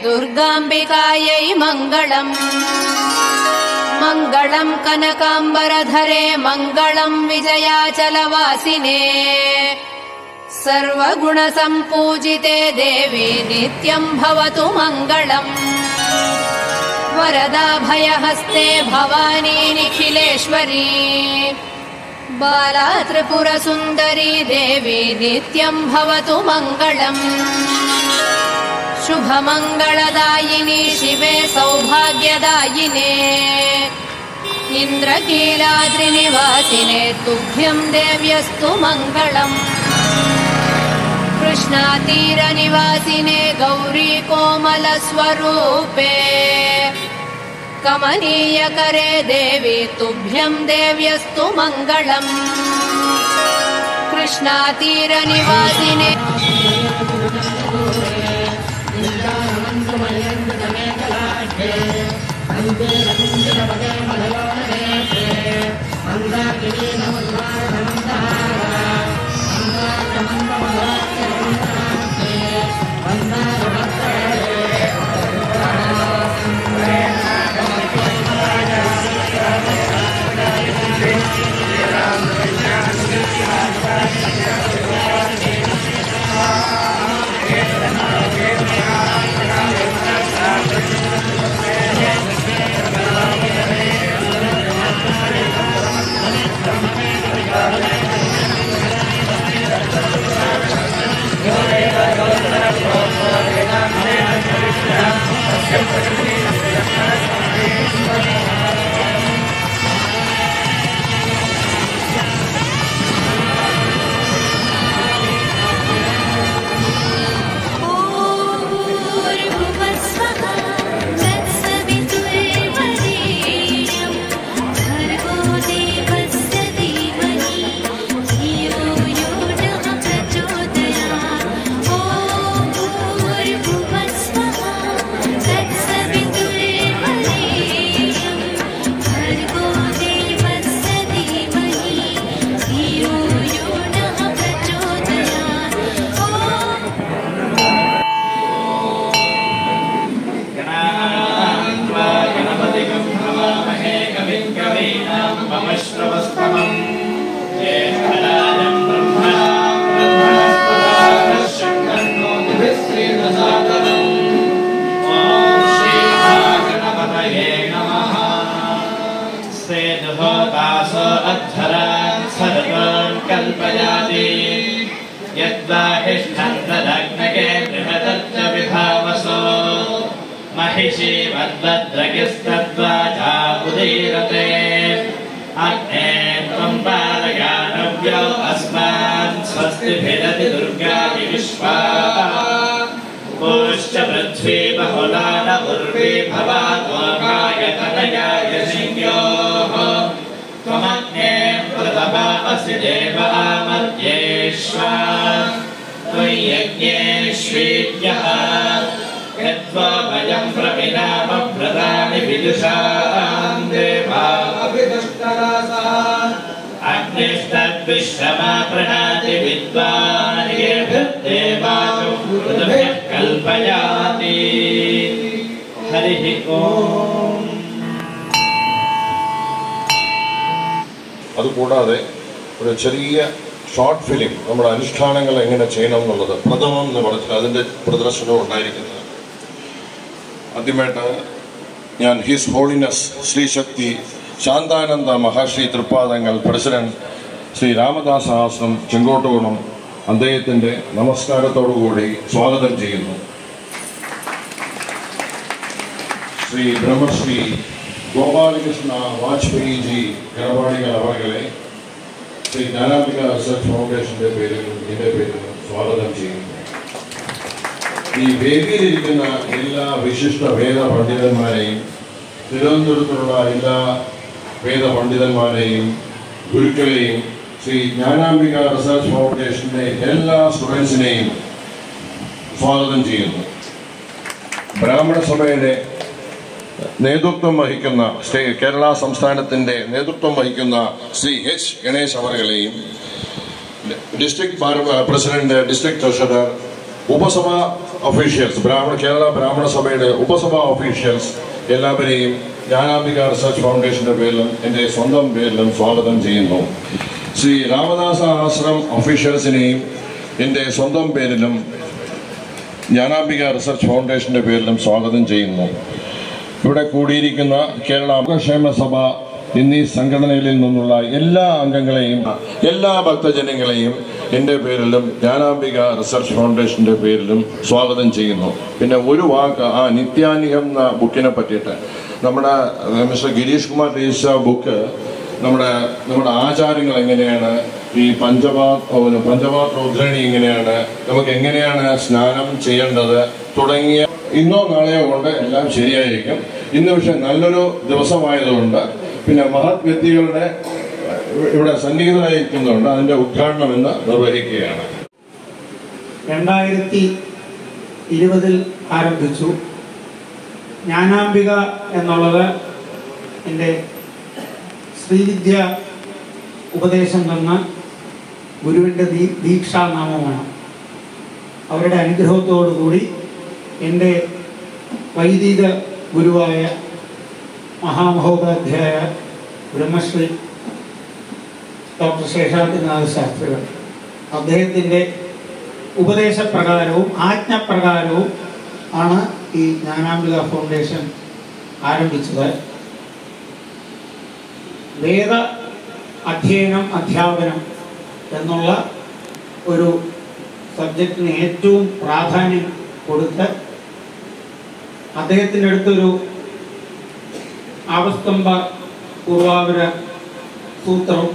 दुर्गाम्बिकायै मङ्गलम् मङ्गलम् कनकाम्बरधरे मङ्गलम् विजयाचलवासिने सर्वगुणसम्पूजिते देवी नित्यम् भवतु मङ्गलम् वरदाभयहस्ते भवानी निखिलेश्वरी बाला त्रिपुरसुन्दरी देवी नित्यम् भवतु मङ्गलम् शुभमङ्गलदायिनी शिवे सौभाग्यदायिने इन्द्रकीलाद्रिनिवासिने तुभ्यम् देव्यस्तु मङ्गलम् कृष्णातीरनिवासिने गौरी कोमलस्वरूपे कमनीयकरे देवी तुभ्यम् देव्यस्तु मङ्गलम् कृष्णातीरनिवासिने महिषी वद्भद्रगिस्तद्वाचा उदीरते अग्ने त्वं पालयानव्यौ अस्मान् स्वस्तिभिरति दुर्गादि विश्वा पुश्च पृथ्वी बहुला न उर्वी भवात्वकाय तनयाय सिंह्योः त्वमग्ने प्रथमा असि देव आमर्त्येष्वा त्वय्यज्ञेष्वीत्यः यद्वा वयं प्रविनामव्रतानि विदुषां देवा अभिदुष्टरासः अग्निस्तद्विश्वमा प्रणाति विद्वान् येभिर्देवाचो ऋतुभिः कल्पयाति हरिः ओम्. അതുകൂടാതെ ഒരു ചെറിയ ഷോർട്ട് ഫിലിം നമ്മുടെ അനുഷ്ഠാനങ്ങൾ എങ്ങനെ ചെയ്യണം എന്നുള്ളത് പ്രഥമം എന്ന് പറഞ്ഞാൽ അതിൻ്റെ പ്രദർശനം ഉണ്ടായിരിക്കുന്നത്. ആദ്യമായിട്ട് ഞാൻ ഹിസ് ഹോളിനെസ് ശ്രീശക്തി ശാന്താനന്ദ മഹർഷി തൃപ്പാദങ്ങൾ പ്രസിഡന്റ് ശ്രീ രാമദാസ ആശ്രം ചെങ്കോട്ടുകുളം അദ്ദേഹത്തിൻ്റെ നമസ്കാരത്തോടുകൂടി സ്വാഗതം ചെയ്യുന്നു. ശ്രീ ബ്രഹ്മശ്രീ ഗോപാലകൃഷ്ണ വാജ്പേയിജി ഗണപാടികൾ അവരെ ശ്രീ ജ്ഞാനാംബിക റിസർച്ച് ഫൗണ്ടേഷൻ്റെ പേരിലും എൻ്റെ പേരിലും സ്വാഗതം ചെയ്യുന്നു. ഈ വേദിയിലിരിക്കുന്ന എല്ലാ വിശിഷ്ട വേദ പണ്ഡിതന്മാരെയും തിരുവനന്തപുരത്തുള്ള എല്ലാ വേദ പണ്ഡിതന്മാരെയും ഗുരുക്കളെയും ശ്രീ ജ്ഞാനാംബിക റിസർച്ച് ഫൗണ്ടേഷൻ്റെ എല്ലാ സ്റ്റുഡൻസിനെയും സ്വാഗതം ചെയ്യുന്നു. ബ്രാഹ്മണ സഭയുടെ നേതൃത്വം വഹിക്കുന്ന കേരള സംസ്ഥാനത്തിൻ്റെ നേതൃത്വം വഹിക്കുന്ന ശ്രീ എച്ച് ഗണേശ് അവരുകളെയും ഡിസ്ട്രിക്ട് പ്രസിഡന്റ്, ഡിസ്ട്രിക്ട് ട്രഷറർ, ഉപസഭ ഒഫീഷ്യൽസ്, കേരള ബ്രാഹ്മണ സഭയുടെ ഉപസഭാ ഒഫീഷ്യൽസ് എല്ലാവരെയും ജ്ഞാനാംബിക റിസർച്ച് ഫൗണ്ടേഷന്റെ പേരിലും എൻ്റെ സ്വന്തം പേരിലും സ്വാഗതം ചെയ്യുന്നു. ശ്രീ രാമദാസ ആശ്രം ഒഫീഷ്യൽസിനെയും എൻ്റെ സ്വന്തം പേരിലും ജ്ഞാനാംബിക റിസർച്ച് ഫൗണ്ടേഷന്റെ പേരിലും സ്വാഗതം ചെയ്യുന്നു. ഇവിടെ കൂടിയിരിക്കുന്ന കേരള ക്ഷേമ സഭ എന്നീ സംഘടനകളിൽ നിന്നുള്ള എല്ലാ അംഗങ്ങളെയും എല്ലാ ഭക്തജനങ്ങളെയും എൻ്റെ പേരിലും ജ്ഞാനാംബിക റിസർച്ച് ഫൗണ്ടേഷന്റെ പേരിലും സ്വാഗതം ചെയ്യുന്നു. പിന്നെ ഒരു വാക്ക് ആ നിത്യാനികം എന്ന ബുക്കിനെ പറ്റിയിട്ട് നമ്മുടെ മിസ്റ്റർ ഗിരീഷ് കുമാർ രചിച്ച ബുക്ക് നമ്മുടെ ആചാരങ്ങൾ എങ്ങനെയാണ്, ഈ പഞ്ചപാത്ര ഉദ്ധരണി എങ്ങനെയാണ്, നമുക്ക് എങ്ങനെയാണ് സ്നാനം ചെയ്യേണ്ടത് തുടങ്ങിയ ഇന്നോ നാളെയോ കൊണ്ട് എല്ലാം ശരിയായിരിക്കും. ഇന്ന് പക്ഷെ നല്ലൊരു ദിവസമായതുകൊണ്ട് പിന്നെ മഹത് വ്യക്തികളുടെ ഇവിടെ സന്നിഹിതരായിരിക്കുന്നതുകൊണ്ട് അതിന്റെ ഉദ്ഘാടനം ഇന്ന് നിർവഹിക്കുകയാണ്. 2020 ആരംഭിച്ചു. ജ്ഞാനാംബിക എന്നുള്ളത് എൻ്റെ ശ്രീവിദ്യ ഉപദേശം തന്ന ഗുരുവിൻ്റെ ദീക്ഷാനാമമാണ്. അവരുടെ അനുഗ്രഹത്തോടുകൂടി എൻ്റെ വൈദിക ഗുരുവായ മഹാമഹോപാധ്യായ ബ്രഹ്മശ്രീ ഡോക്ടർ ശേഷാദ്രിനാഥ ശാസ്ത്രികൾ അദ്ദേഹത്തിൻ്റെ ഉപദേശപ്രകാരവും ആജ്ഞപ്രകാരവും ആണ് ഈ ജ്ഞാനാംബിക ഫൗണ്ടേഷൻ ആരംഭിച്ചത്. വേദ അധ്യയനം അധ്യാപനം എന്നുള്ള ഒരു സബ്ജക്റ്റിന് ഏറ്റവും പ്രാധാന്യം കൊടുത്ത് അദ്ദേഹത്തിൻ്റെ അടുത്തൊരു ആവസ്തംഭ പൂർവാപര സൂത്രം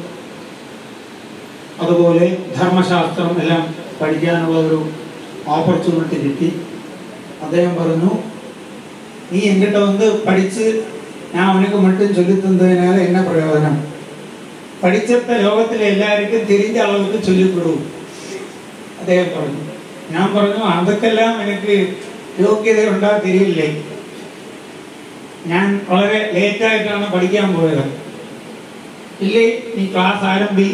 അതുപോലെ ധർമ്മശാസ്ത്രം എല്ലാം പഠിക്കാനുള്ള ഒരു ഓപ്പർച്യൂണിറ്റി കിട്ടി. അദ്ദേഹം പറഞ്ഞു, നീ എങ്കിட்ட வந்து പഠിച്ച് ഞാൻ അവനക്ക് മറ്റും ചൊല്ലിത്തന്നതിനാൽ എന്നെ പ്രയോജനം, പഠിച്ചത്തെ ലോകത്തിലെ എല്ലാവർക്കും തിരിഞ്ഞ അളവിക്ക് ചൊല്ലിക്കൊടൂ അദ്ദേഹം പറഞ്ഞു. ഞാൻ പറഞ്ഞു, അതൊക്കെല്ലാം എനിക്ക് യോഗ്യതയുണ്ടാ തിരിയില്ലേ, ഞാൻ വളരെ ലേറ്റായിട്ടാണ് പഠിക്കാൻ പോയത്. ഇല്ലേ, നീ ക്ലാസ് ആരംഭി,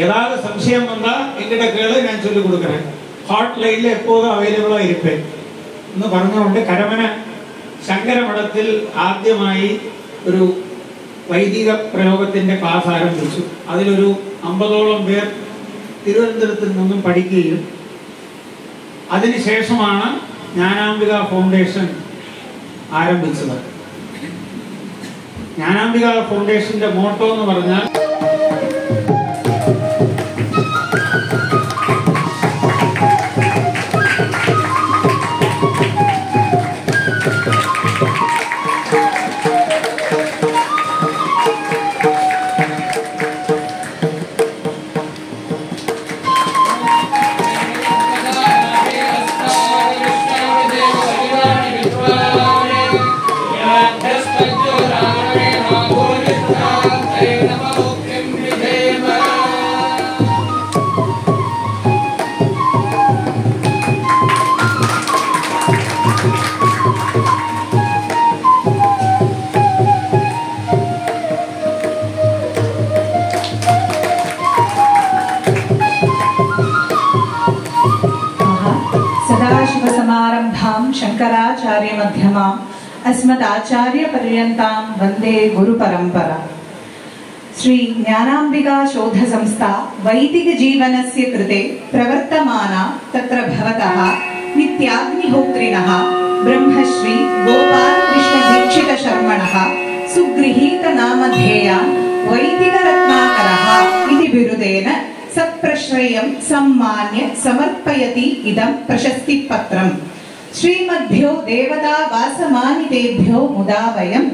ഏതാவது സംശയം വന്നാ എങ്കിட்ட കേള്, ഞാൻ ചൊല്ലിക്കൊടുക്കണേ, ഹോട്ട് ലൈനിൽ എപ്പോഴും അവൈലബിളായി ഇരിപ്പേ എന്ന് പറഞ്ഞുകൊണ്ട് കരമന ശങ്കരമഠത്തിൽ ആദ്യമായി ഒരു വൈദിക പ്രയോഗത്തിന്റെ ക്ലാസ് ആരംഭിച്ചു. അതിലൊരു 50ഓളം പേർ തിരുവനന്തപുരത്തിൽ നിന്നും പഠിക്കുകയും അതിനുശേഷമാണ് ജ്ഞാനാംബിക ഫൗണ്ടേഷൻ ആരംഭിച്ചത്. ജ്ഞാനാംബിക ഫൗണ്ടേഷന്റെ മോട്ടോ എന്ന് പറഞ്ഞാൽ शंकराचार्य मध्यमां अस्मदाचार्य पर्यन्तां वंदे गुरु परंपरा. श्री ज्ञानांबिका शोध संस्था वैदिक जीवनस्य कृते प्रवर्तमाना तत्र भवतः नित्याग्निहोत्रिणः ब्रह्मश्री गोपाल कृष्ण दीक्षित शर्मणः सुगृहीत नामधेयान् वैदिक रत्नाकरः इति बिरुदेन सप्रश्रयं सम्मान्य समर्पयति इदं प्रशस्तिपत्रम्. श्रीमद्भ्यो देवता वासमानितेभ्यो मुदा वयं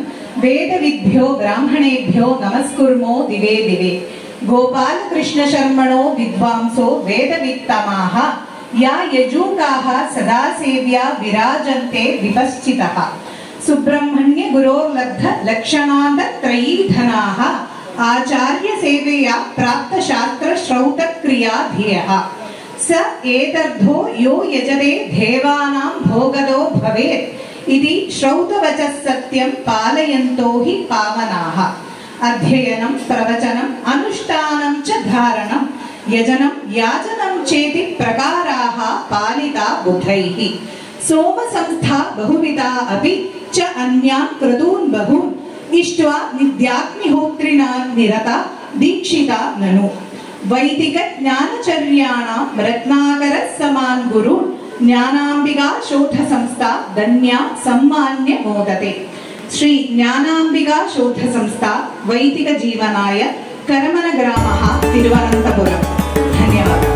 वेदविद्भ्यो ब्राह्मणेभ्यो नमस्कुर्मो दिवे दिवे. गोपाल कृष्ण शर्मणो विद्वांसो वेदवित्तमाः या यजूकाः सदा सेव्या विराजन्ते विपश्चितः. सुब्रह्मण्य गुरोर्लब्ध लक्षणान्त त्रयीधनाः आचार्य सेवया प्राप्त शास्त्र श्रौत क्रिया धियः. स एतद्धो यो यजते देवानां भोगदो भवेत् इति श्रौतवचः सत्यं पालयन्तो हि पावनाः. अध्ययनं प्रवचनम् अनुष्ठानं च धारणं यजनं याचनं चेति प्रकाराः पालिता बुधैः सोम संस्था बहुविधा अपि च अन्यान् क्रतून् बहून् इष्ट्वा नित्याग्निहोत्रिणा निरता दीक्षिता ननु वैदिक ज्ञानचर्याणां रत्नाकर समान गुरु ज्ञानांबिका शोध संस्था धन्या सम्मान्य मोदते श्री ज्ञानांबिका शोध संस्था वैदिक जीवनाय करमन ग्रामः तिरुवनन्तपुरम् धन्यवादः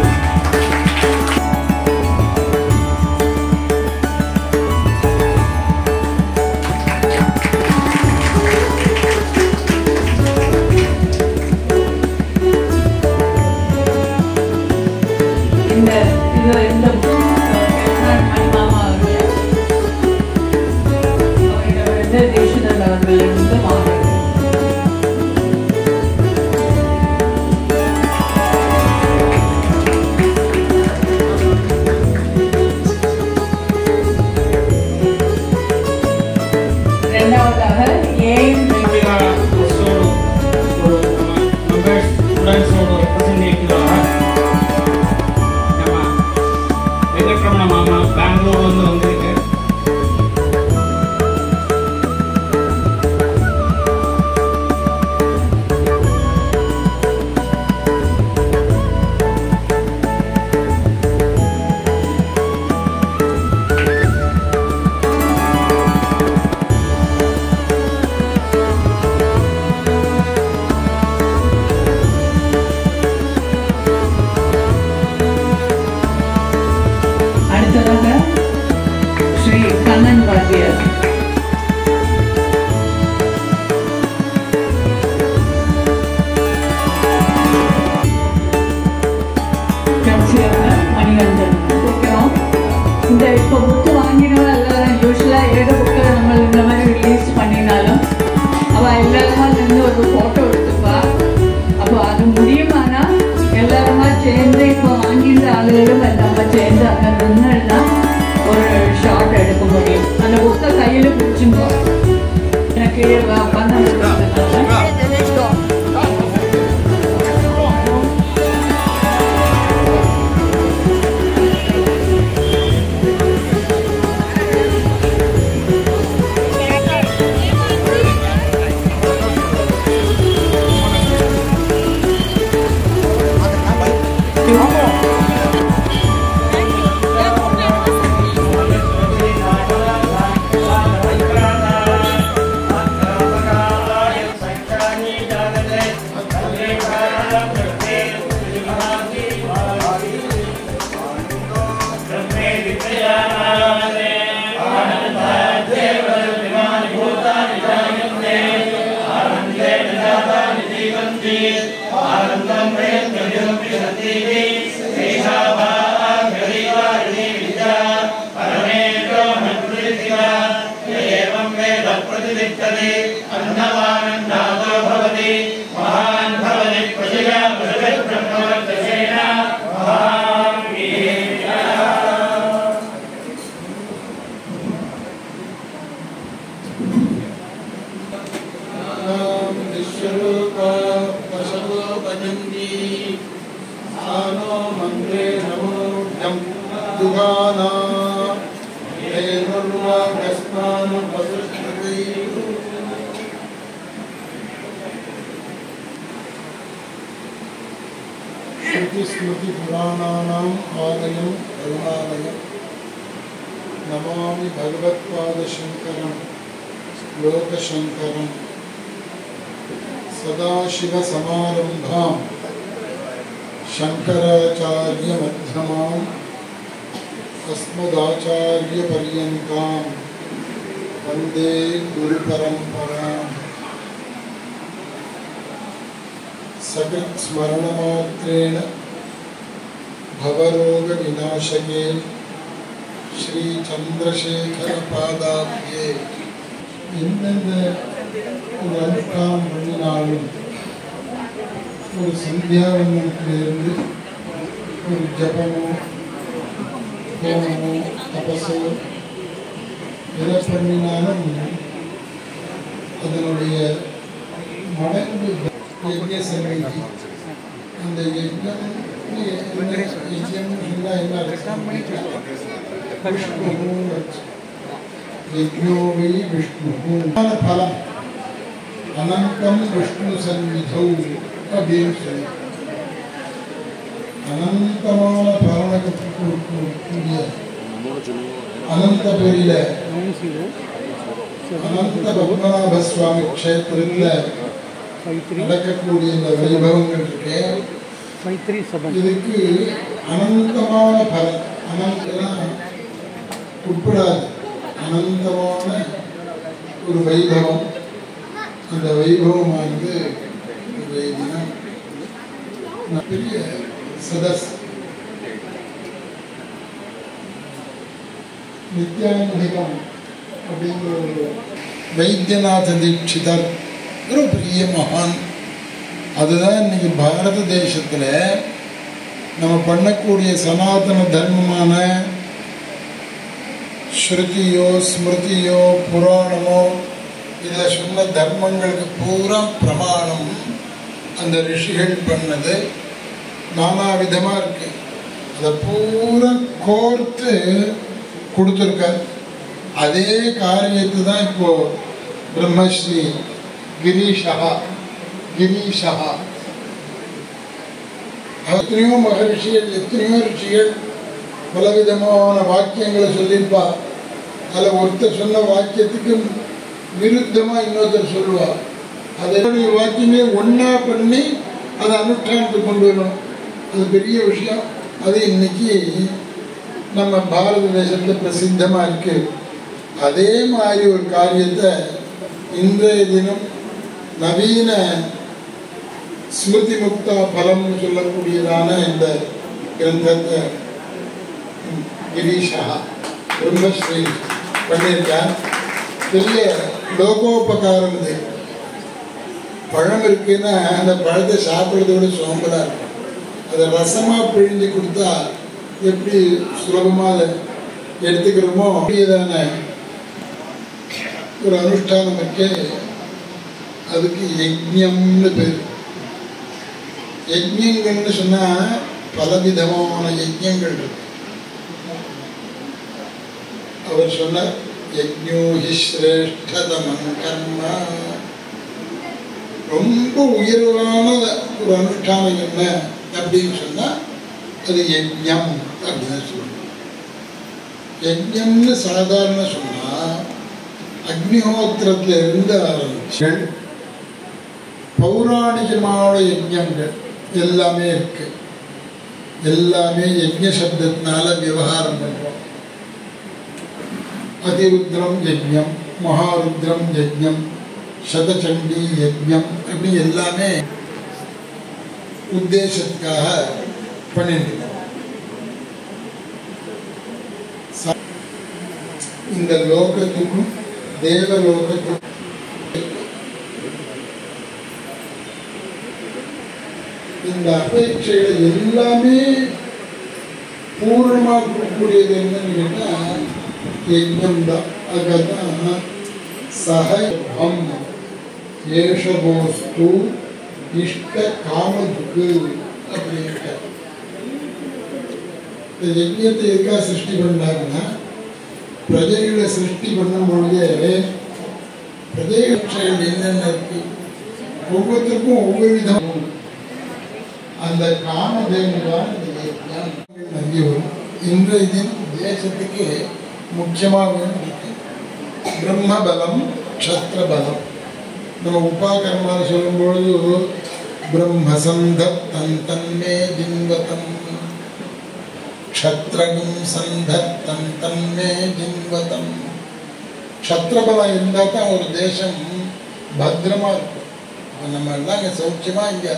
स्मृति पुराणानाम् आलयं करुणालयं नमामि भगवत्पादशङ्करं लोकशङ्करं सदाशिवसमारम्भां शङ्कराचार्यमध्यमाम् अस्मदाचार्यपर्यन्तां वन्दे गुरुपरम्पराम् सकृत् स्मरणमात्रेण भवरोगविनाशके श्री चंद्रशेखर पादाब्जे எந்தெந்த ஒரு அனுஷ்டானம் பண்ணினாலும் ஒரு சந்தியாவந்தனத்திலிருந்து ஒரு ஜபமோ ஹோமமோ தபஸோ எதை பண்ணினாலும் அதனுடைய மடங்கு யஜ்ஞ சமிதி அந்த யஜ்ஞம் यज्ञो वै विष्णुः फलम् अनन्तं विष्णु सन्निधौ அப்படின்னு சொல்லி அனந்தமான பலனுக்கு கூடிய அனந்தபுரியில அனந்த பத்மநாப சுவாமி க்ஷேத்திரத்தில் நடக்கக்கூடிய இந்த வைபவங்கள் இருக்கு. இதுக்கு அனந்தமான பலன் அனந்தம் உட்படாது. அனந்தமான ஒரு வைபவம். அந்த வைபவமானது தினம் பெரிய சதஸ் நித்யானுகம் அப்படிங்கிற ஒரு வைத்தியநாத தீட்சிதர் ஒரு பெரிய மகான். அதுதான் இன்னைக்கு பாரத தேசத்தில் நம்ம பண்ணக்கூடிய சனாதன தர்மமான ஸ்ருதியோ ஸ்மிருதியோ புராணமோ இதில் சொன்ன தர்மங்களுக்கு பூரா பிரமாணம் அந்த ரிஷிகள் பண்ணது நானா விதமாக இருக்கு. அதை பூரா கோர்த்து கொடுத்துருக்கார். அதே காரியத்தை தான் இப்போ பிரம்மஸ்ரீ கிரீஷா எத்தனையோ மகரிஷிகள் எத்தனையோ ரிஷிகள் பலவிதமான வாக்கியங்களை சொல்லியிருப்பா. அதில் ஒருத்தர் சொன்ன வாக்கியத்துக்கு விருத்தமாக இன்னொருத்தர் சொல்லுவா. அதனுடைய வாக்கியமே ஒன்றா பண்ணி அதை அனுஷ்டானத்துக்கு கொண்டு வரணும். அது பெரிய விஷயம். அது இன்னைக்கு நம்ம பாரத தேசத்தில் பிரசித்தமாக இருக்கு. அதே மாதிரி ஒரு காரியத்தை இன்றைய தினம் நவீன ஸ்மிருதி முக்தா பலம்னு சொல்லக்கூடியதான இந்த கிரந்தத்தை கிரீஷா பிரம்மஸ்ரீ பண்ணியிருக்கார். பெரிய லோகோபகாரம். இது பழம் இருக்குன்னா அந்த பழத்தை சாப்பிட்றதோட சோம்பலாக இருக்கும். அதை ரசமாக பிழிஞ்சு கொடுத்தா எப்படி சுலபமாக அதை எடுத்துக்கிறோமோ அப்படியேதான ஒரு அனுஷ்டானம் இருக்கு. அதுக்கு யஜ்ஞம்னு பேர். யஜ்ஞங்கள்னு சொன்னால் பலவிதமான யஜ்ஞங்கள் இருக்கு. அவர் சொன்னார் யஜ்ஞோ ஹி ஸ்ரேஷ்டதமம் கர்மா. ரொம்ப உயர்வான ஒரு அனுஷ்டானம் என்ன அப்படின்னு சொன்னால் அது யஜ்ஞம் அப்படின்னு சொல்லணும். யஜ்ஞம்னு சாதாரண சொன்னால் அக்னிஹோத்திரத்தில் இருந்து ஆரம்பிச்சு பௌராணிகமான யஜ்ஞங்கள் எல்லாமே இருக்கு. எல்லாமே யஜ்ஞ சப்தத்தினால விவகாரம் பண்ணுறோம். அதிருத்ரம் யஜ்ஞம், மகாருத்ரம் யஜ்ஞம், சதச்சண்டி யஜ்ஞம் அப்படி எல்லாமே உத்தேசத்துக்காக பண்ணிட்டு இந்த லோகத்துக்கும் தேவலோகத்துக்கும் இந்த அபேட்சைகள் எல்லாமே பூர்ணமாக கொடுக்கக்கூடியது என்னன்னு கேட்டால் யஜ்ஞம் தான். அதுதான் சகம் ஏஷபோஸ்து இஷ்ட காமதுக்கு அப்படின்ட்டு இந்த யஜ்ஞத்தை எதுக்காக சிருஷ்டி பண்ணாங்கன்னா பிரஜைகளை சிருஷ்டி பண்ணும்பொழுதே பிரஜைகள் என்னென்ன இருக்கு ஒவ்வொருத்தருக்கும் ஒவ்வொரு விதம் அந்த காமதேவன் இந்த யஜ்ஞம் நம்பி வரும். இன்றைய தினம் தேசத்துக்கு முக்கியமாக இருக்கு பிரம்மபலம் க்ஷத்ரபலம். நம்ம உபாகர்மாவை சொல்லும்பொழுது பிரம்மசந்தத்தம் தன்மே ஜின்வதம் க்ஷத்ரகும் சந்தத்தம் தன்மே ஜின்வதம். க்ஷத்ரபலம் இருந்தால் தான் ஒரு தேசம் பத்திரமா இருக்கும். நம்ம எல்லாம் இங்கே சௌக்கியமாக இங்கே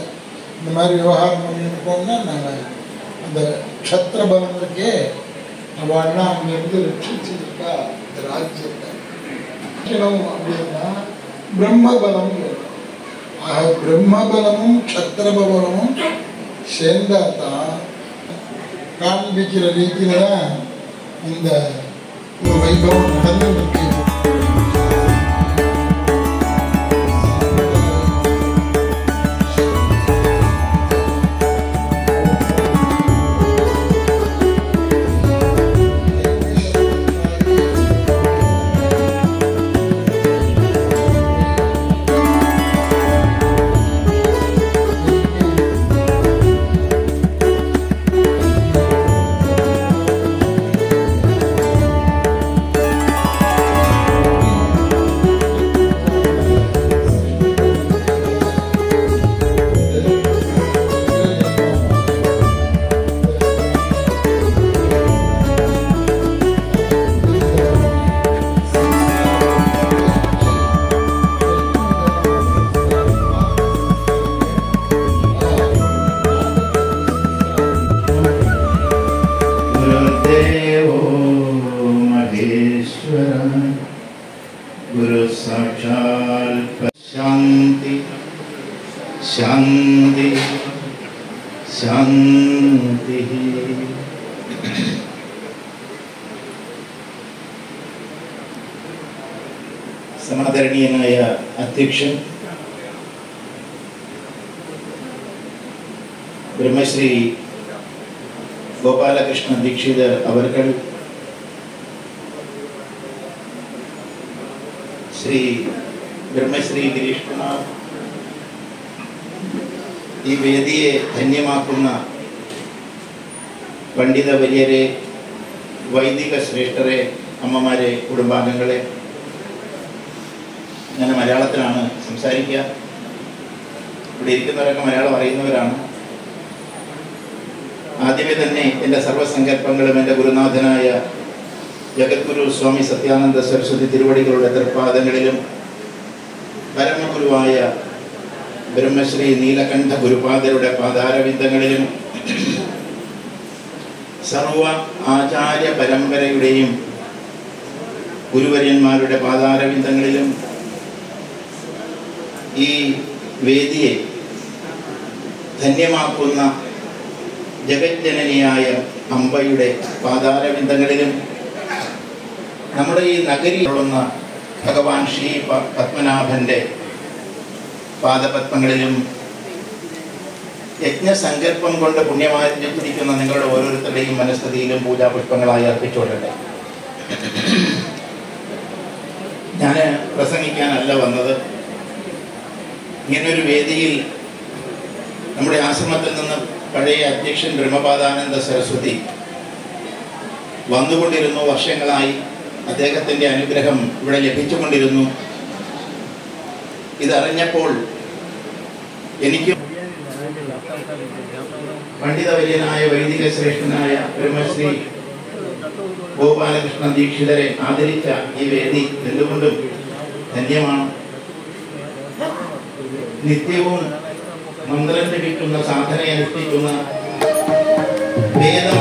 இந்த மாதிரி விவகாரம் பண்ணிருக்கோம்னா நாங்கள் அந்த க்ஷத்ரபலம் இருக்கே அவள்லாம் அங்கிருந்து ரட்சிச்சிருக்கா இந்த ராஜ்யத்தை. அப்படின்னா பிரம்மபலம். பிரம்மபலமும் க்ஷத்ரபலமும் சேர்ந்தா தான் காண்பிக்கிற ரீதியில தான் இந்த ஒரு வைபவம் நடந்து. ശാന്തി ശാന്തി. സമാദരണീയനായ അധ്യക്ഷൻ ബ്രഹ്മശ്രീ ഗോപാലകൃഷ്ണ ദീക്ഷിതർ അവർകൾ, ശ്രീ ബ്രഹ്മശ്രീ ഗിരീഷ് കുമാർ, ഈ വേദിയെ ധന്യമാക്കുന്ന പണ്ഡിത വര്യരെ, വൈദിക ശ്രേഷ്ഠരെ, അമ്മമാരെ, കുടുംബാംഗങ്ങളെ, ഞാൻ മലയാളത്തിലാണ് സംസാരിക്കുക. ഇവിടെ ഇരിക്കുന്നവരൊക്കെ മലയാളം അറിയുന്നവരാണ്. ആദ്യമേ തന്നെ എൻ്റെ സർവ്വസങ്കല്പങ്ങളും എൻ്റെ ഗുരുനാഥനായ ജഗദ്ഗുരു സ്വാമി സത്യാനന്ദ സരസ്വതി തിരുവടികളുടെ തൃപ്പാദങ്ങളിലും പരമഗുരുവായ ബ്രഹ്മശ്രീ നീലകണ്ഠ ഗുരുപാദരുടെ പാദാരവിന്ദങ്ങളിലും സർവ ആചാര്യ പരമ്പരയുടെയും ഗുരുവര്യന്മാരുടെ പാദാരവിന്ദങ്ങളിലും ഈ വേദിയെ ധന്യമാക്കുന്ന ജഗജ്ജനനിയായ അംബയുടെ പാദാരവിന്ദങ്ങളിലും നമ്മുടെ ഈ നഗരിയിലുള്ള ഭഗവാൻ ശ്രീ പത്മനാഭന്റെ പാദപത്മങ്ങളിലും യജ്ഞസങ്കല്പം കൊണ്ട് പുണ്യമായിരിക്കുന്ന നിങ്ങളുടെ ഓരോരുത്തരുടെയും മനസ്ഥിതിയിലും പൂജാപുഷ്പങ്ങളായി അർപ്പിച്ചുകൊള്ളട്ടെ. ഞാൻ പ്രസംഗിക്കാനല്ല വന്നത്. ഇങ്ങനൊരു വേദിയിൽ നമ്മുടെ ആശ്രമത്തിൽ നിന്ന് പഴയ അധ്യക്ഷൻ ബ്രഹ്മപാദാനന്ദ സരസ്വതി വന്നുകൊണ്ടിരുന്നു. വർഷങ്ങളായി അദ്ദേഹത്തിൻ്റെ അനുഗ്രഹം ഇവിടെ ലഭിച്ചുകൊണ്ടിരുന്നു. ഇതറിഞ്ഞപ്പോൾ എനിക്ക് പണ്ഡിതവര്യനായ വൈദിക ശ്രേഷ്ഠനായ ബ്രഹ്മശ്രീ ഗോപാലകൃഷ്ണ ദീക്ഷിതരെ ആദരിച്ച ഈ വേദി എന്തുകൊണ്ടും ധന്യമാണ്. നിത്യവും മന്ത്രം ലഭിക്കുന്ന, സാധന അനുഷ്ഠിക്കുന്ന, വേദം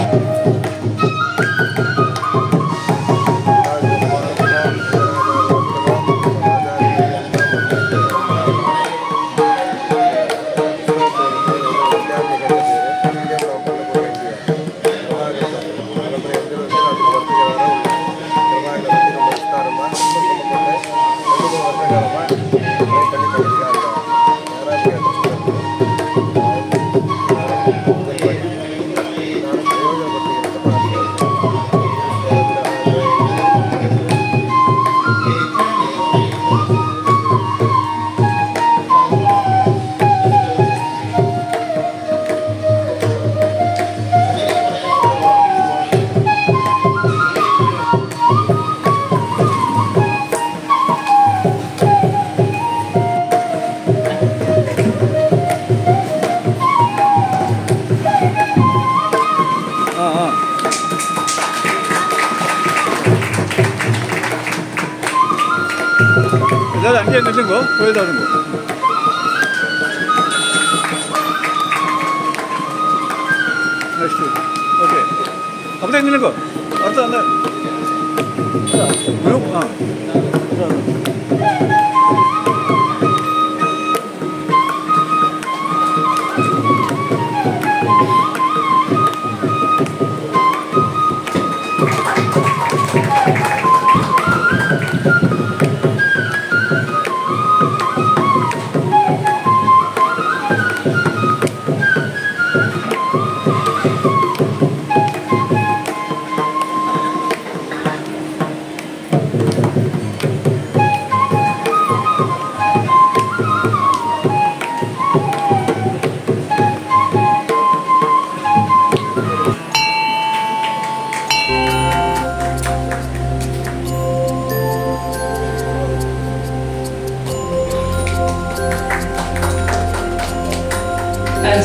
அங்கே நில்லுங்கோ, போயிடாதுங்கோ. நெக்ஸ்ட் ஓகே, அப்படியே நில்லுங்கோ. அடுத்து அந்த குரூப்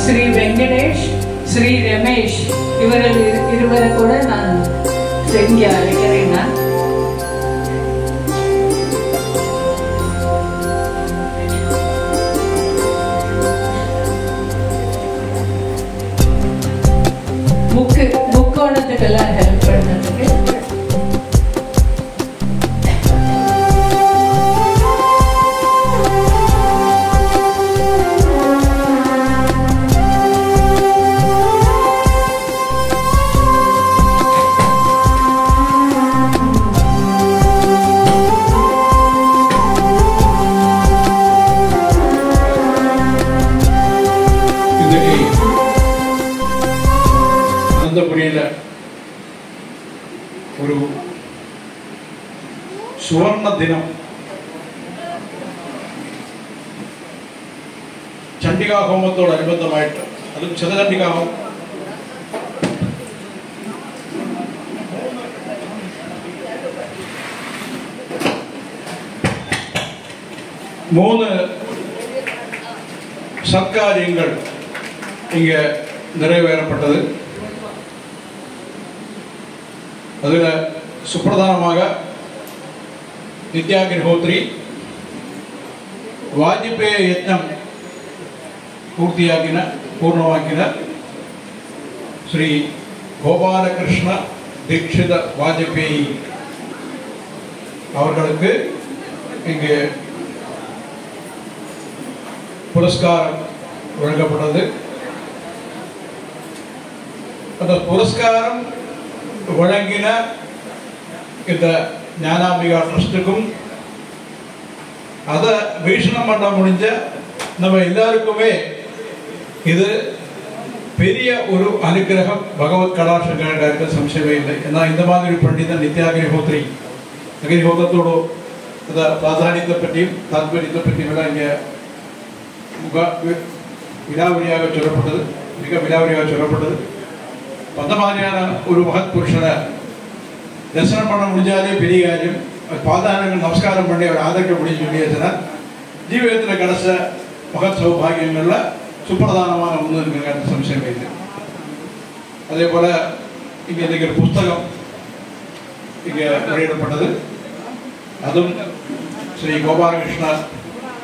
ಶ್ರೀ ವೆಂಕಟೇಶ್, ಶ್ರೀ ರಮೇಶ್ ಇವರ ಕೂಡ ನಾನು ಸಂಖ್ಯೆ ಅಳಿಕರೇನ முக்கோணத்துக்கெல்லாம் ஹெல்ப் பண்ணதுக்கு திருவடியில் ഒരു സുവർണ ദിനം ചണ്ഡികാ ഹോമത്തോടനുബന്ധമായിട്ട് അതും ശതചണ്ഡികാ ഹോമം മൂന്ന് സത്കാര്യങ്ങൾ இங்கே நிறைவேறப்பட்டது. அதில் சுப்பிரதானமாக நித்யாகினிஹோத்ரி வாஜ்பேய யஜ்ஞம் பூர்ணமாக்கின ஸ்ரீ கோபாலகிருஷ்ண தீட்சித வாஜ்பேயி அவர்களுக்கு இங்கு புரஸ்காரம் வழங்கப்பட்டது. அந்த புரஸ்காரம் வழங்கின இந்த ஞானாம்பிகா ட்ரஸ்ட்டுக்கும் அதை வீஷணம் பண்ண முடிஞ்ச நம்ம எல்லாருக்குமே இது பெரிய ஒரு அனுகிரகம், பகவத் கடாட்ச சம்சயமே இல்லை. ஏன்னா இந்த மாதிரி பண்டித நித்யாகினிஹோத்ரி அக்னிஹோத்திரத்தோட அந்த பிராதானியத்தை பற்றியும் தாத்பரியத்தை பற்றியும் இங்கே விலாவரியாக சொல்லப்பட்டது, மிக விலாவரியாக சொல்லப்பட்டது. அந்த மாதிரியான ஒரு மகத் புருஷனை தரிசனம் பண்ண முடிஞ்சாலே பெரிய காரியம். பாதாரங்கள் நமஸ்காரம் பண்ணி அவர் ஆதரிக்க முடியும் சொல்லியாச்சுன்னா ஜீவிதத்தில் கிடைச்ச மகத் சௌபாகியங்களில் சுப்பிரதானமான ஒன்று இருக்கிற சம்சயம் இல்லை. அதே போல் இங்கே இருக்கிற புஸ்தகம் இங்கே வெளியிடப்பட்டது. அதுவும் ஸ்ரீ கோபாலகிருஷ்ண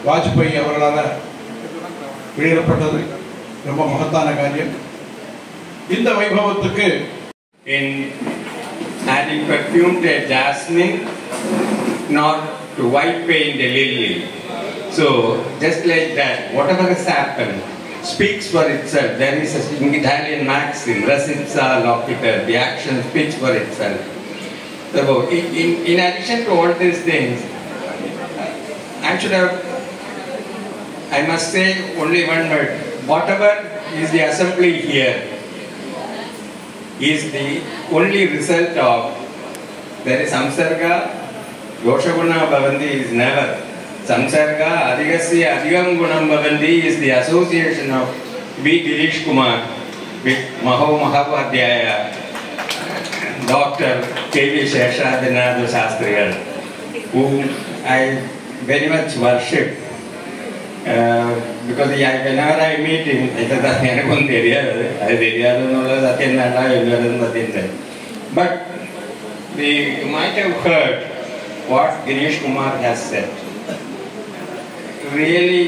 வாஜ்பேயி அவர்களால் வெளியிடப்பட்டது. ரொம்ப மகத்தான காரியம். இந்த வைபவத்துக்கு in adding perfume to jasmine, not to white paint a lily. So just like that, whatever has happened speaks for itself. There is an Italian maxim, res ipsa loquitur, the action speaks for itself. So in addition to all these things, I must say only one word. Whatever is the assembly here is the only result of, there is samsarga, doshaguna bhavanti is never. Samsarga, adhigasya adhigam gunam bhavanti is the association of B. Girish Kumar with Mahavadhyaya, Dr. K.V. Sheshadrinatha Shastrigal, whom I very much worship. Because whenever I meet him, but you might have heard what Girish Kumar has said. Really,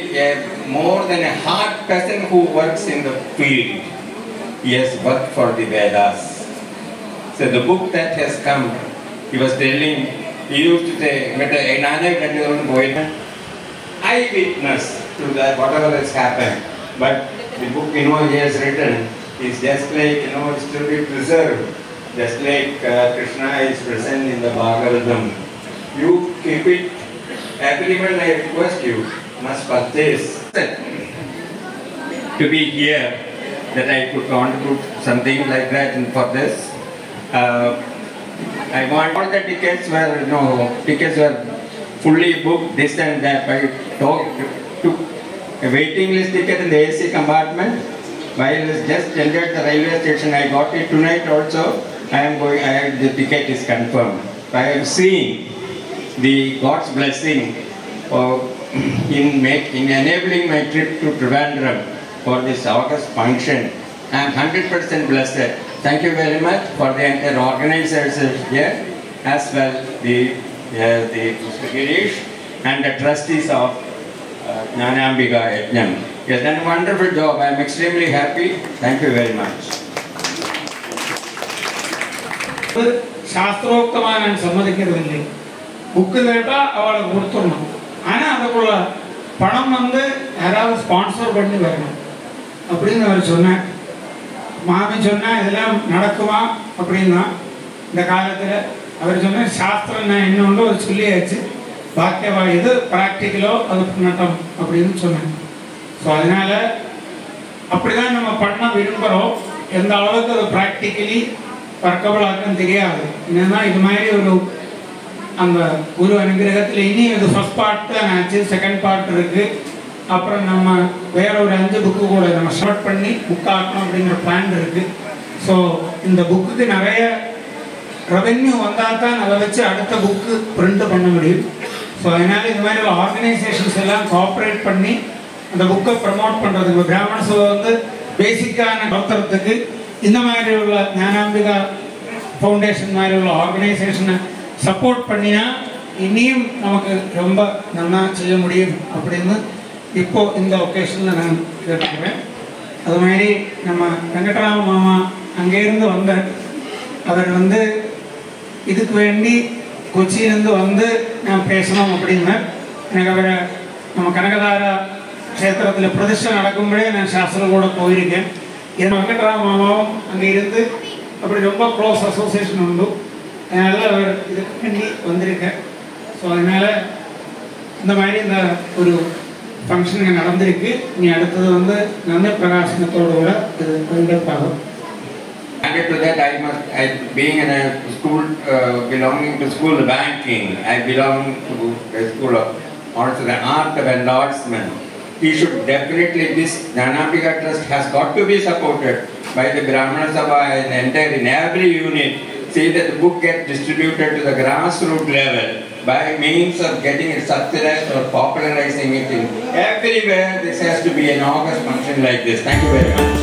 more than a hard person who works in the field, he has worked for the Vedas. So the book that has come, he was telling, he used to say, I witness to that whatever has happened, but the book he has written is just like it's to be preserved, just like Krishna is present in the Bhagavatam. You keep it. Everyone, I request you must purchase to be here, that I could contribute something like that. And for this, I want all the tickets were fully booked, this and that. I took a waiting list ticket in the AC compartment. While I just entered the railway station, I got it tonight also. The ticket is confirmed. I am seeing the God's blessing in enabling my trip to Trivandrum for this August function. I am 100% blessed. Thank you very much for the entire organizers here, as well the Mr. Girish and the trustees of Jnanambika Yajnam. He has done a wonderful job. I am extremely happy. Thank you very much. சாஸ்திரோக்தமாக நான் சம்மதிக்கிறதில்லை. Book கேட்டால் அவளை கொடுத்துடணும். ஆனால் அதுக்குள்ள பணம் யாராவது sponsor பண்ணி வரணும் அப்படின்னு அவர் சொன்னார். மாமி சொன்னால் இதெல்லாம் நடக்குமா அப்படின்னா இந்த காலத்தில் அவர் சொன்னார், சாஸ்திரம் நான் என்ன உண்டோ அது சொல்லியாச்சு, பாக்கியவா எது ப்ராக்டிக்கலோ அது பண்ணட்டும் அப்படின்னு சொன்னேன். ஸோ அதனால் அப்படி தான் நம்ம பண்ண விரும்புகிறோம். எந்த அளவுக்கு அது ப்ராக்டிக்கலி ஒர்க்கபிள் ஆக்குன்னு தெரியாது. என்னன்னா இது மாதிரி ஒரு அந்த குரு அனுகிரகத்தில் இனி இது ஃபர்ஸ்ட் பார்ட் தான் ஆச்சு, செகண்ட் பார்ட் இருக்கு. அப்புறம் நம்ம வேற ஒரு 5 புக்கு கூட நம்ம ஷார்ட் பண்ணி புக் ஆக்கணும் அப்படிங்கிற பிளான் இருக்கு. ஸோ இந்த புக்குக்கு நிறைய ரெவென்யூ வந்தால் தான் அதை வச்சு அடுத்த புக்கு பிரிண்ட் பண்ண முடியும். ஸோ அதனால இது மாதிரி ஆர்கனைசேஷன்ஸ் எல்லாம் கோஆப்ரேட் பண்ணி அந்த புக்கை ப்ரமோட் பண்ணுறதுக்கு பிராமணஸ் வந்து பேசிக்கான வளர்த்துறதுக்கு இந்த மாதிரி உள்ள ஞானாம்பிகா ஃபவுண்டேஷன் மாதிரி உள்ள ஆர்கனைசேஷனை சப்போர்ட் பண்ணினா இனியும் நமக்கு ரொம்ப நல்லா செய்ய முடியும் அப்படின்னு இப்போ இந்த ஒகேஷனில் நான் கேட்டுக்கிறேன். அது மாதிரி நம்ம வெங்கட்ராம மாமா அங்கேருந்து வந்தார். அவர் வந்து இதுக்கு வேண்டி கொச்சியிலேருந்து வந்து நான் பேசணும் அப்படின்னா எனக்கு அவரை நம்ம கனகதாரா க்ஷேத்திரத்தில் பிரதிஷ்டை நடக்கும்போதே நான் சாஸ்திரம் கூட போயிருக்கேன். என் வெங்கட்ராம மாமாவும் அங்கே இருந்து அப்படி ரொம்ப க்ளோஸ் அசோசியேஷன் உண்டு. அதனால அவர் இதுக்கு வேண்டி வந்திருக்கேன். ஸோ அதனால் இந்த மாதிரி இந்த ஒரு ஃபங்க்ஷன் நடந்திருக்கு. நீ அடுத்தது வந்து நல்ல பிரகாசனத்தோடு கூட இது பங்கேற்பாகும். Added to that, being in a school, belonging to school banking, I belong to a school of also the art of endorsement. He should definitely, this Jnanambika Trust has got to be supported by the Brahmana Sabha and entire in every unit. See that the book gets distributed to the grassroots level by means of getting it subsidized or popularizing it in everywhere. This has to be an august function like this. Thank you very much.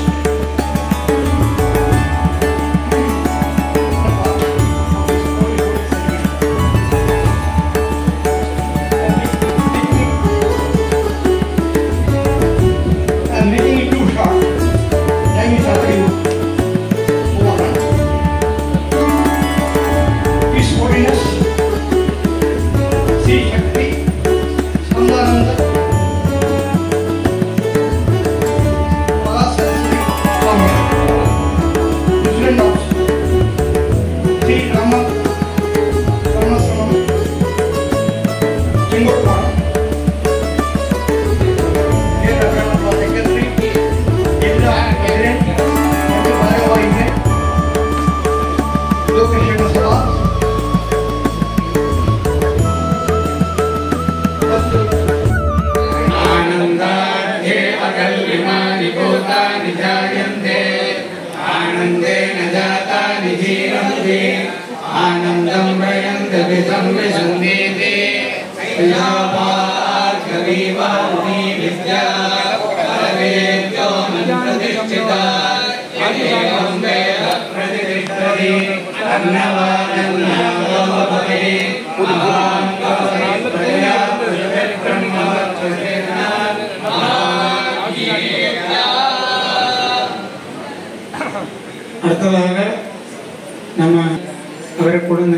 அடுத்ததாக நம்ம அவரை கொடுங்க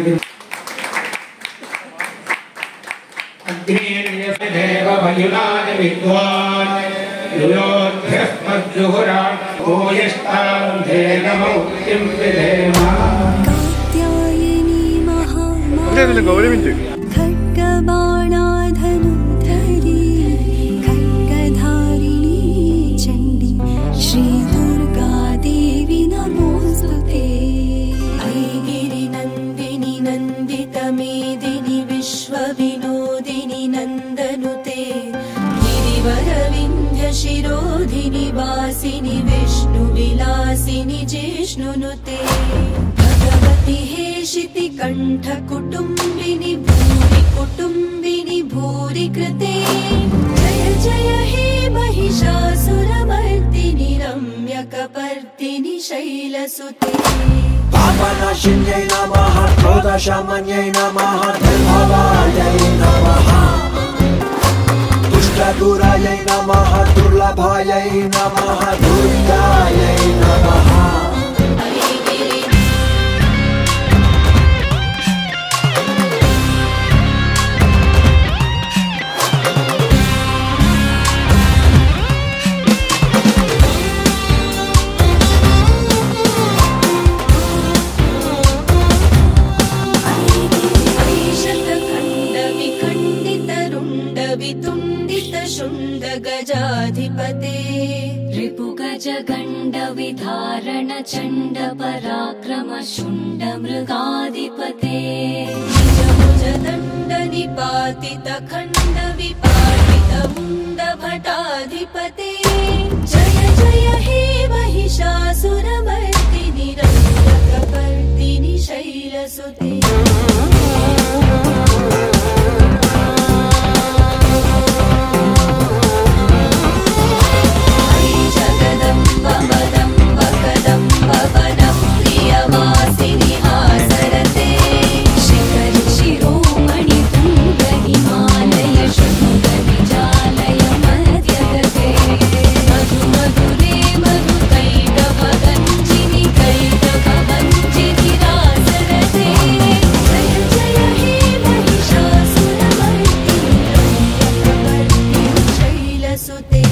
शिरोधिनि वासिनि विष्णु विलासिनि जिष्णुनुते भगवति हेशिति कंठ कुटुम्बिनि भूरि कृते जय जय हे महिषासुरमर्दिनि रम्यकपर्दिनि शैलसुते पापनाशिन्यै नमः क्रोधशमन्यै नमः दुर्भवायै नमः दुरायै नमः दुर्लभायै नमः दुर्गायै नमः गजाधि गणाधिपते रिपुगजगण्ड विधारण चण्ड पराक्रम शुण्ड मृगाधिपते निज दण्ड निपातित खण्ड विपाटित मुण्ड भटाधिपते जय जय हे महिषासुरमर्दिनि रक्षकपर्दिनि शैलसुते प्रियवासिनि आसरते शिखरि शिरोमणि तुङ्ग हिमालय शृङ्ग विजालय मध्यगते मधु मधुरे मधुकैटभगञ्जिनि कैटभभञ्जिनि रासरते जय जय हे महिषासुरमर्दिनि रम्यकपर्दिनि शैलसुते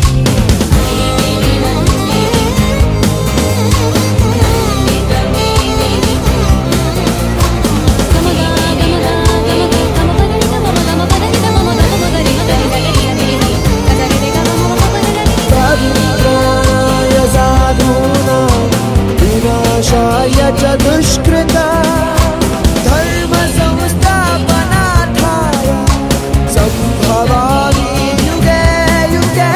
विनाशाय च दुष्कृता धर्म संस्थापनार्थाय सम्भवामि युगे युगे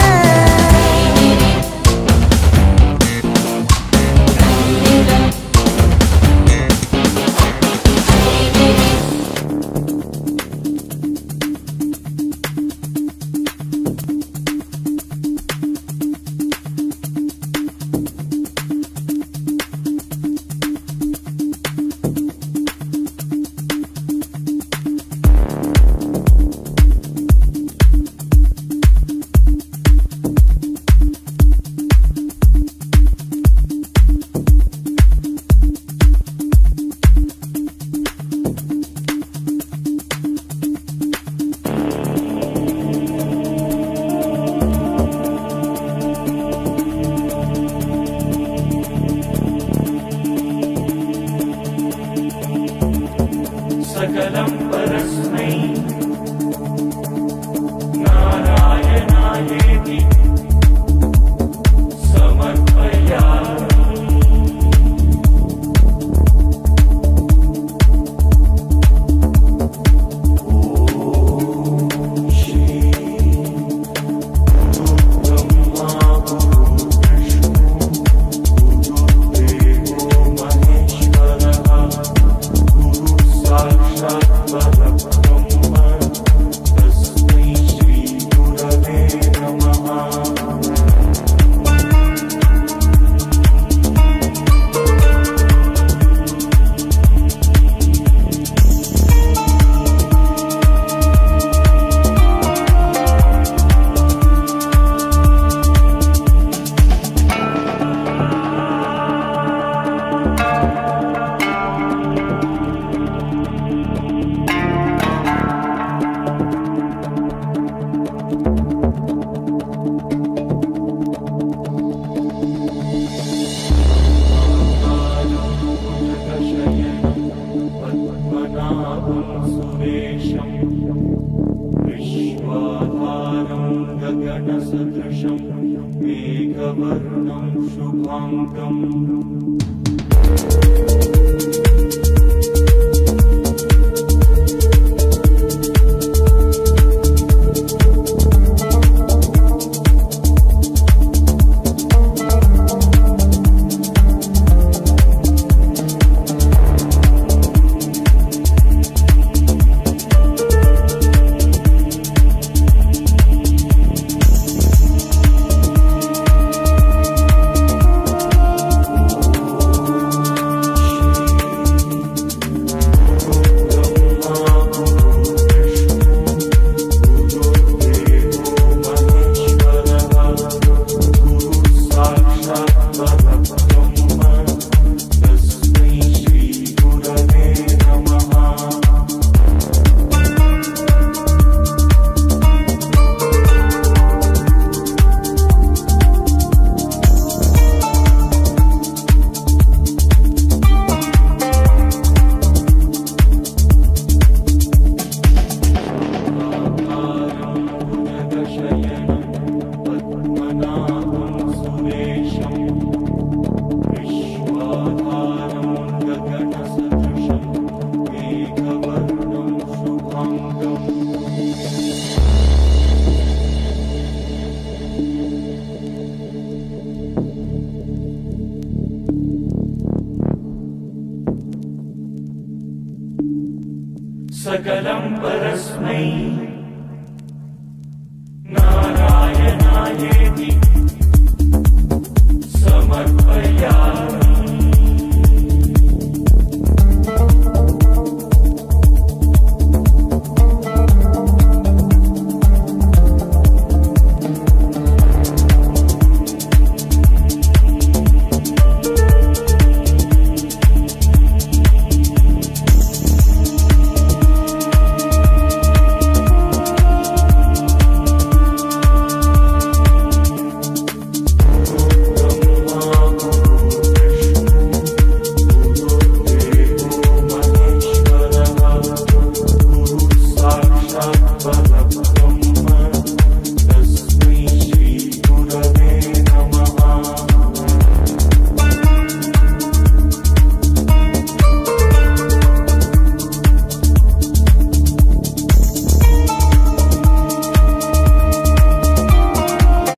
सकलं परस्मै